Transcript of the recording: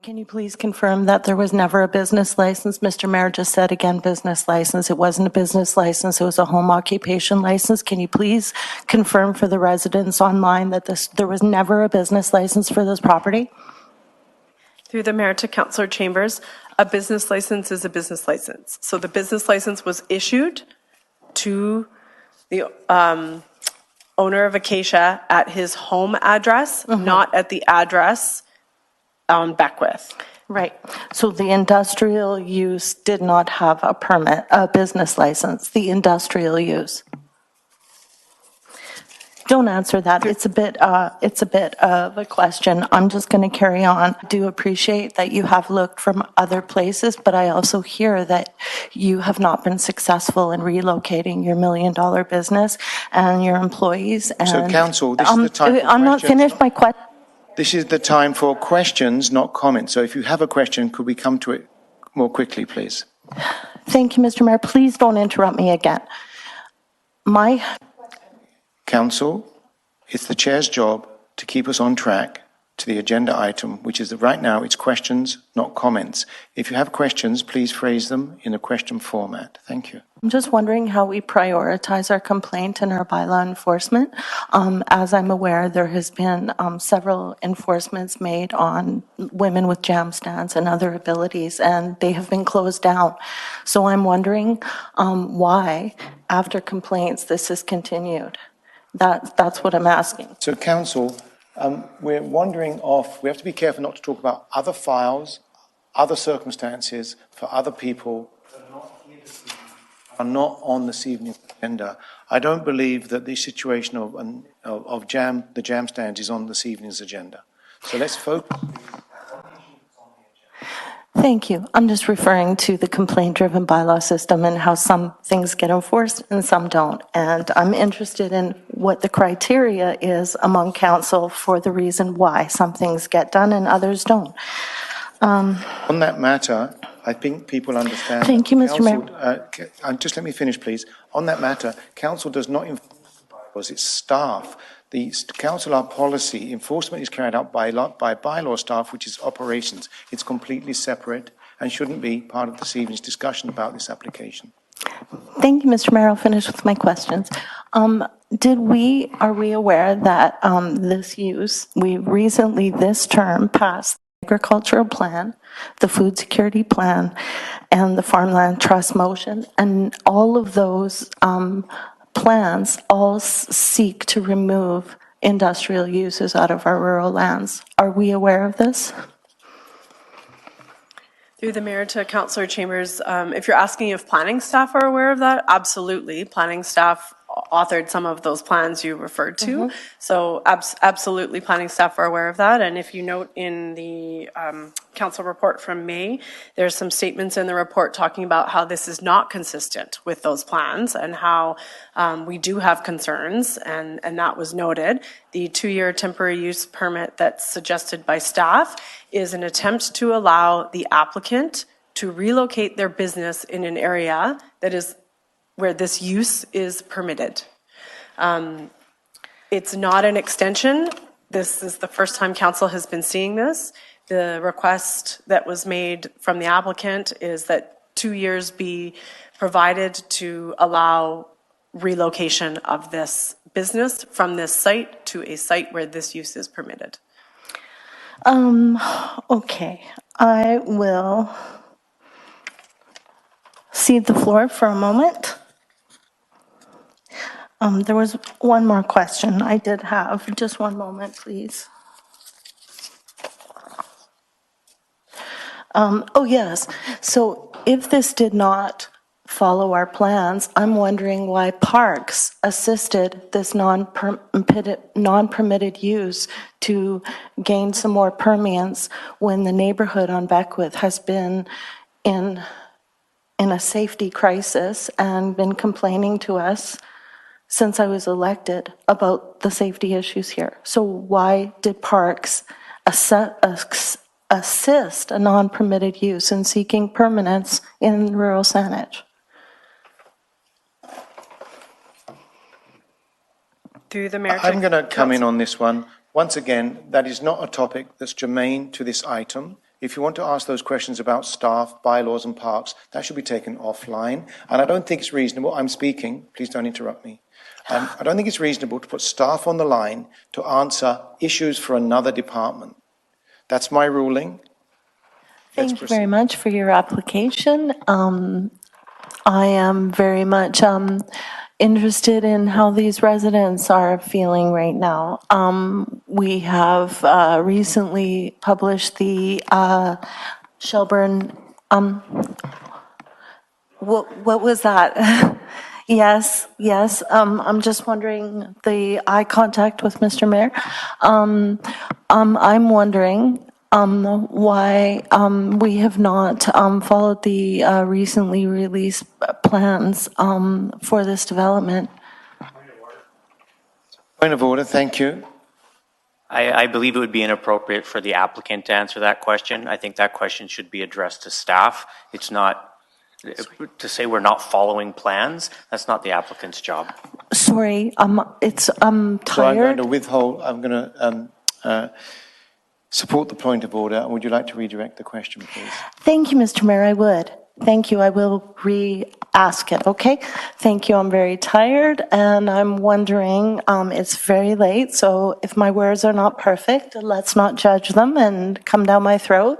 Can you please confirm that there was never a business license? Mr. Mayor just said again, business license. It wasn't a business license. It was a home occupation license. Can you please confirm for the residents online that there was never a business license for this property? Through the Mayor to Councillor Chambers, a business license is a business license. So the business license was issued to the owner of Acacia at his home address, not at the address on Beckwith. Right. So the industrial use did not have a permit, a business license, the industrial use. Don't answer that. It's a bit of a question. I'm just going to carry on. I do appreciate that you have looked from other places, but I also hear that you have not been successful in relocating your $1 million business and your employees. And, so, Council, this is the time for I'm not finished my question. This is the time for questions, not comments. So if you have a question, could we come to it more quickly, please? Thank you, Mr. Mayor. Please don't interrupt me again. Council, it's the chair's job to keep us on track to the agenda item, which is that right now it's questions, not comments. If you have questions, please phrase them in a question format. Thank you. I'm just wondering how we prioritize our complaint and our bylaw enforcement. As I'm aware, there has been several enforcements made on women with jam stands and other abilities, and they have been closed down. So I'm wondering why, after complaints, this is continued. That's what I'm asking. So, Council, we're wandering off. We have to be careful not to talk about other files, other circumstances for other people are not on this evening's agenda. I don't believe that the situation of the jam stands is on this evening's agenda. So let's focus. Thank you. I'm just referring to the complaint-driven bylaw system and how some things get enforced and some don't. And I'm interested in what the criteria is among council for the reason why some things get done and others don't. On that matter, I think people understand. Thank you, Mr. Mayor. Just let me finish, please. On that matter, council does not enforce the bylaws, it's staff. The council, our policy, enforcement is carried out by bylaw staff, which is operations. It's completely separate and shouldn't be part of this evening's discussion about this application. Thank you, Mr. Mayor. I'll finish with my questions. Are we aware that this use, we recently this term passed the agricultural plan, the food security plan, and the farmland trust motion, and all of those plans all seek to remove industrial uses out of our rural lands. Are we aware of this? Through the Mayor to Councillor Chambers, if you're asking if planning staff are aware of that, absolutely. Planning staff authored some of those plans you referred to. So absolutely planning staff are aware of that. And if you note in the council report from May, there's some statements in the report talking about how this is not consistent with those plans and how we do have concerns, and that was noted. The 2-year temporary use permit that's suggested by staff is an attempt to allow the applicant to relocate their business in an area that is where this use is permitted. It's not an extension. This is the first time council has been seeing this. The request that was made from the applicant is that 2 years be provided to allow relocation of this business from this site to a site where this use is permitted. Okay, I will cede the floor for a moment. There was one more question I did have. Just one moment, please. Oh, yes. So if this did not follow our plans, I'm wondering why Parks assisted this non-permitted use to gain some more permeance when the neighborhood on Beckwith has been in a safety crisis and been complaining to us since I was elected about the safety issues here. So why did Parks assist a non-permitted use in seeking permanence in rural Saanich? Through the Mayor. I'm going to come in on this one. Once again, that is not a topic that's germane to this item. If you want to ask those questions about staff, bylaws and parks, that should be taken offline. And I don't think it's reasonable, I'm speaking, please don't interrupt me. I don't think it's reasonable to put staff on the line to answer issues for another department. That's my ruling. Thank you very much for your application. I am very much interested in how these residents are feeling right now. We have recently published the Shelburne, what was that? Yes. I'm just wondering the eye contact with Mr. Mayor. I'm wondering why we have not followed the recently released plans for this development. Point of order, thank you. I believe it would be inappropriate for the applicant to answer that question. I think that question should be addressed to staff. It's not, to say we're not following plans, that's not the applicant's job. Sorry, I'm tired. So I'm going to withhold, I'm going to support the point of order. Would you like to redirect the question, please? Thank you, Mr. Mayor, I would. Thank you, I will re-ask it, okay? Thank you, I'm very tired, and I'm wondering, it's very late, so if my words are not perfect, let's not judge them and come down my throat.